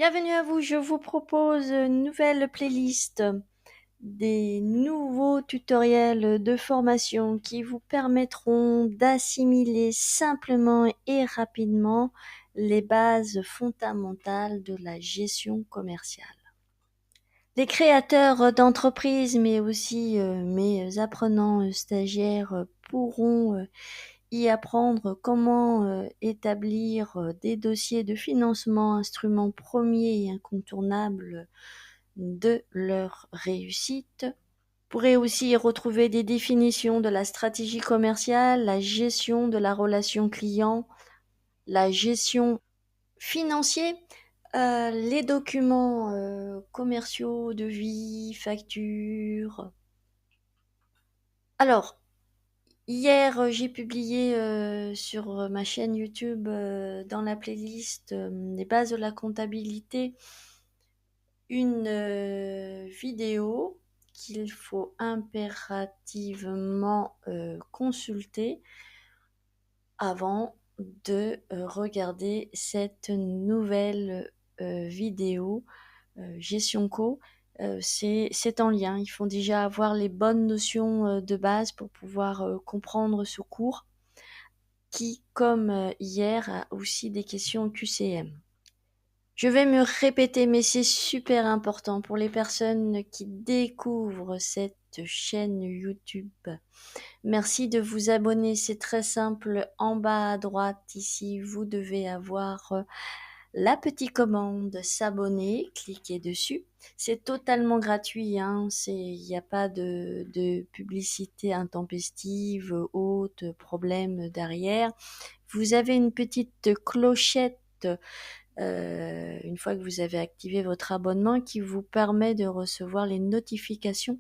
Bienvenue à vous, je vous propose une nouvelle playlist des nouveaux tutoriels de formation qui vous permettront d'assimiler simplement et rapidement les bases fondamentales de la gestion commerciale. Les créateurs d'entreprises, mais aussi mes apprenants stagiaires pourront y apprendre comment établir des dossiers de financement, instruments premiers et incontournables de leur réussite. Vous pourrez aussi y retrouver des définitions de la stratégie commerciale, la gestion de la relation client, la gestion financière, les documents commerciaux, devis, factures. Alors, hier, j'ai publié sur ma chaîne YouTube dans la playlist les bases de la comptabilité une vidéo qu'il faut impérativement consulter avant de regarder cette nouvelle vidéo Gestion Co. C'est en lien. Il faut déjà avoir les bonnes notions de base pour pouvoir comprendre ce cours qui, comme hier, a aussi des questions QCM. Je vais me répéter, mais c'est super important pour les personnes qui découvrent cette chaîne YouTube. Merci de vous abonner, c'est très simple. En bas à droite, ici, vous devez avoir la petite commande s'abonner, cliquez dessus. C'est totalement gratuit, hein. Il n'y a pas de publicité intempestive, autre problème derrière. Vous avez une petite clochette une fois que vous avez activé votre abonnement qui vous permet de recevoir les notifications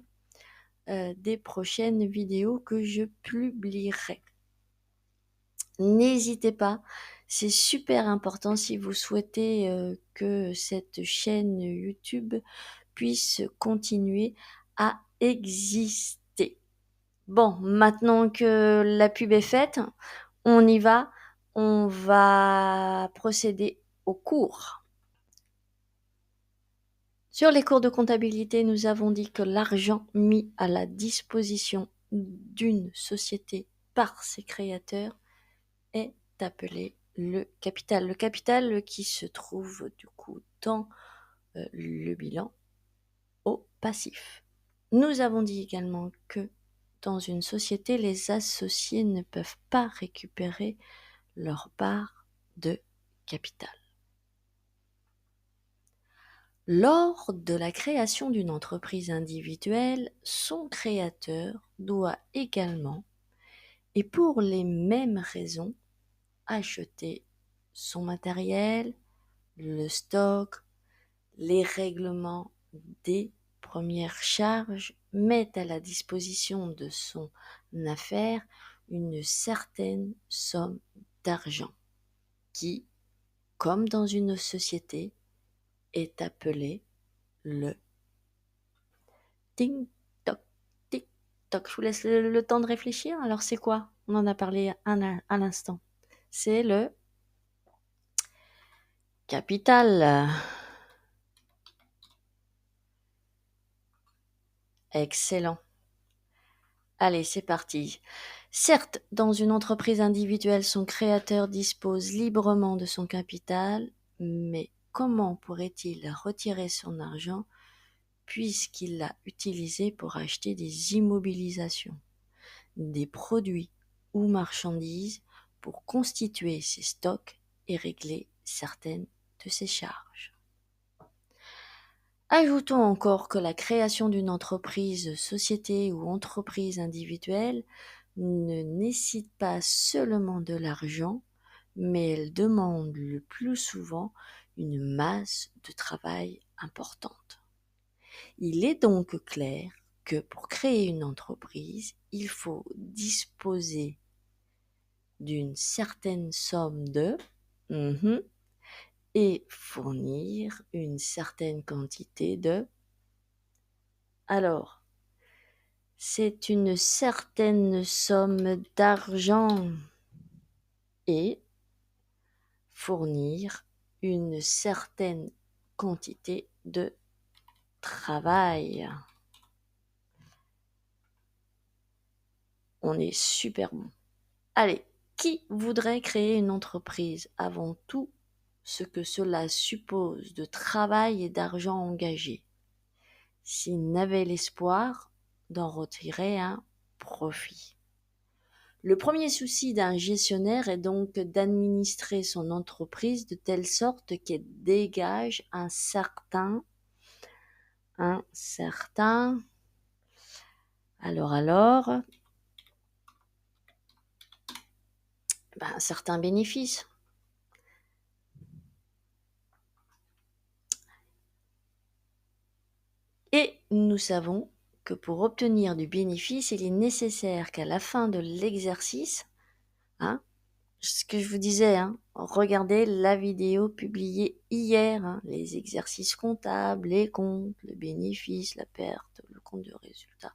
des prochaines vidéos que je publierai. N'hésitez pas, c'est super important si vous souhaitez que cette chaîne YouTube puisse continuer à exister. Bon, maintenant que la pub est faite, on y va, on va procéder au cours. Sur les cours de comptabilité, nous avons dit que l'argent mis à la disposition d'une société par ses créateurs est appelé le capital. Le capital qui se trouve du coup dans le bilan au passif. Nous avons dit également que dans une société, les associés ne peuvent pas récupérer leur part de capital. Lors de la création d'une entreprise individuelle, son créateur doit également, et pour les mêmes raisons, acheter son matériel, le stock, les règlements des premières charges, mettent à la disposition de son affaire une certaine somme d'argent qui, comme dans une société, est appelé le ting-toc, tic-toc. Je vous laisse le temps de réfléchir. Alors c'est quoi? On en a parlé à l'instant. C'est le capital. Excellent. Allez, c'est parti. Certes, dans une entreprise individuelle, son créateur dispose librement de son capital, mais comment pourrait-il retirer son argent puisqu'il l'a utilisé pour acheter des immobilisations, des produits ou marchandises pour constituer ses stocks et régler certaines de ses charges? Ajoutons encore que la création d'une entreprise, société ou entreprise individuelle ne nécessite pas seulement de l'argent, mais elle demande le plus souvent une masse de travail importante. Il est donc clair que pour créer une entreprise, il faut disposer d'une certaine somme de et fournir une certaine quantité de. Alors, c'est une certaine somme d'argent et fournir une certaine quantité de travail. On est super bon. Allez, qui voudrait créer une entreprise? Avant tout, ce que cela suppose de travail et d'argent engagé, s'il n'avait l'espoir d'en retirer un profit. Le premier souci d'un gestionnaire est donc d'administrer son entreprise de telle sorte qu'elle dégage un certain, un certain bénéfice. Et nous savons que pour obtenir du bénéfice, il est nécessaire qu'à la fin de l'exercice, ce que je vous disais, regardez la vidéo publiée hier, les exercices comptables, les comptes, le bénéfice, la perte, le compte de résultat,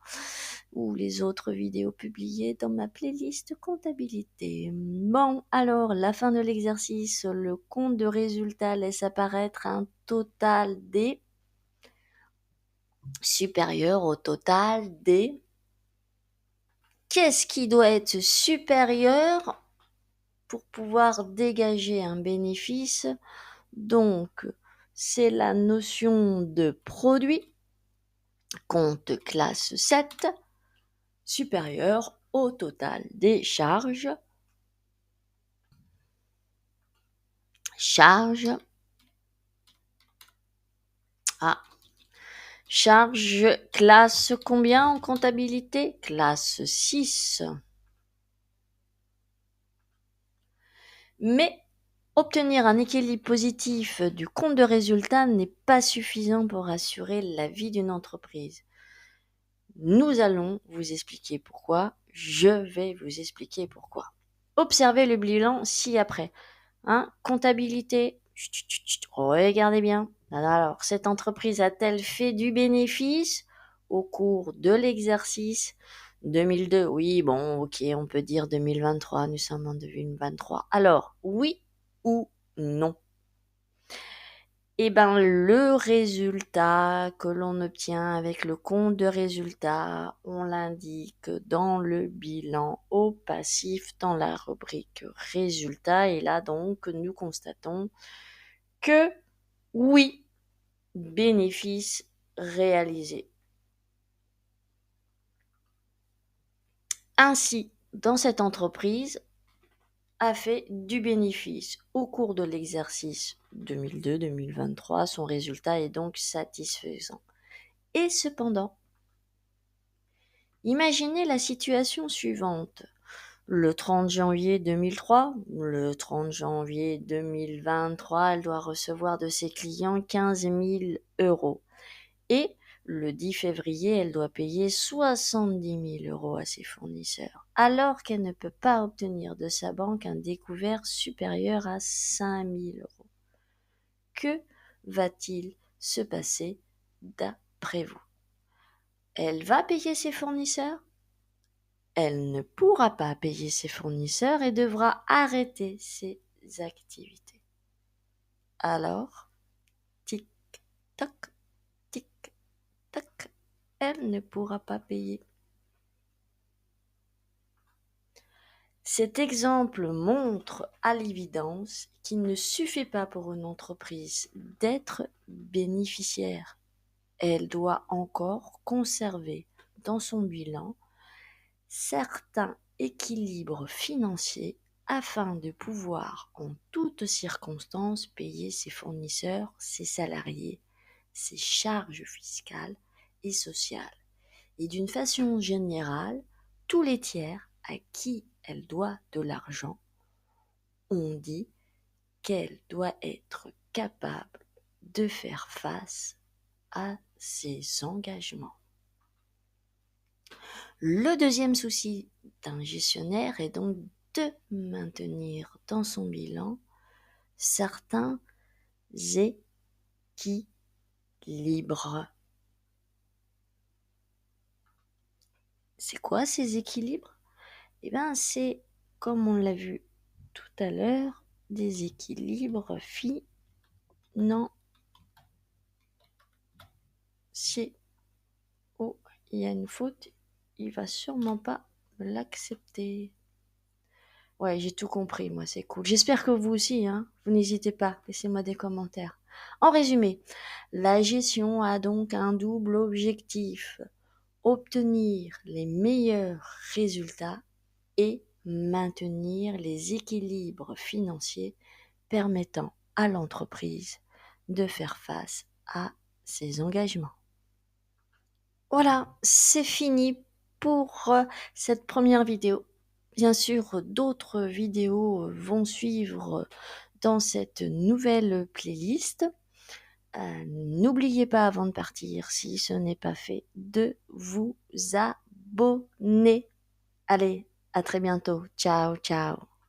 ou les autres vidéos publiées dans ma playlist comptabilité. Bon, alors, la fin de l'exercice, le compte de résultat laisse apparaître un total des supérieur au total des... Qu'est-ce qui doit être supérieur pour pouvoir dégager un bénéfice? Donc, c'est la notion de produit, compte classe 7, supérieur au total des charges. Charge classe combien en comptabilité? Classe 6. Mais obtenir un équilibre positif du compte de résultat n'est pas suffisant pour assurer la vie d'une entreprise. Nous allons vous expliquer pourquoi. Je vais vous expliquer pourquoi. Observez le bilan ci-après. Comptabilité. Regardez bien. Alors, cette entreprise a-t-elle fait du bénéfice au cours de l'exercice 2002? Oui, bon, ok, on peut dire 2023. Nous sommes en 2023. Alors, oui ou non? Eh ben, le résultat que l'on obtient avec le compte de résultat, on l'indique dans le bilan au passif dans la rubrique résultat. Et là, donc, nous constatons que oui, bénéfice réalisé. Ainsi, dans cette entreprise, a fait du bénéfice au cours de l'exercice 2002-2023. Son résultat est donc satisfaisant. Et cependant, imaginez la situation suivante. Le 30 janvier 2003, le 30 janvier 2023, elle doit recevoir de ses clients 15 000 euros. Et le 10 février, elle doit payer 70 000 euros à ses fournisseurs, alors qu'elle ne peut pas obtenir de sa banque un découvert supérieur à 5 000 euros. Que va-t-il se passer d'après vous? Elle va payer ses fournisseurs? Elle ne pourra pas payer ses fournisseurs et devra arrêter ses activités. Alors, tic-tac, tic-tac, elle ne pourra pas payer. Cet exemple montre à l'évidence qu'il ne suffit pas pour une entreprise d'être bénéficiaire. Elle doit encore conserver dans son bilan certains équilibres financiers afin de pouvoir en toutes circonstances payer ses fournisseurs, ses salariés, ses charges fiscales et sociales. Et d'une façon générale, tous les tiers à qui elle doit de l'argent, on dit qu'elle doit être capable de faire face à ses engagements. Le deuxième souci d'un gestionnaire est donc de maintenir dans son bilan certains équilibres. C'est quoi ces équilibres? Eh bien, c'est, comme on l'a vu tout à l'heure, des équilibres financiers. Si oh, il y a une faute, il va sûrement pas me l'accepter. Ouais, j'ai tout compris, moi, c'est cool. J'espère que vous aussi, hein. Vous n'hésitez pas, laissez-moi des commentaires. En résumé, la gestion a donc un double objectif: obtenir les meilleurs résultats et maintenir les équilibres financiers permettant à l'entreprise de faire face à ses engagements. Voilà, c'est fini pour cette première vidéo. Bien sûr, d'autres vidéos vont suivre dans cette nouvelle playlist. N'oubliez pas avant de partir, si ce n'est pas fait, de vous abonner. Allez, à très bientôt. Ciao, ciao.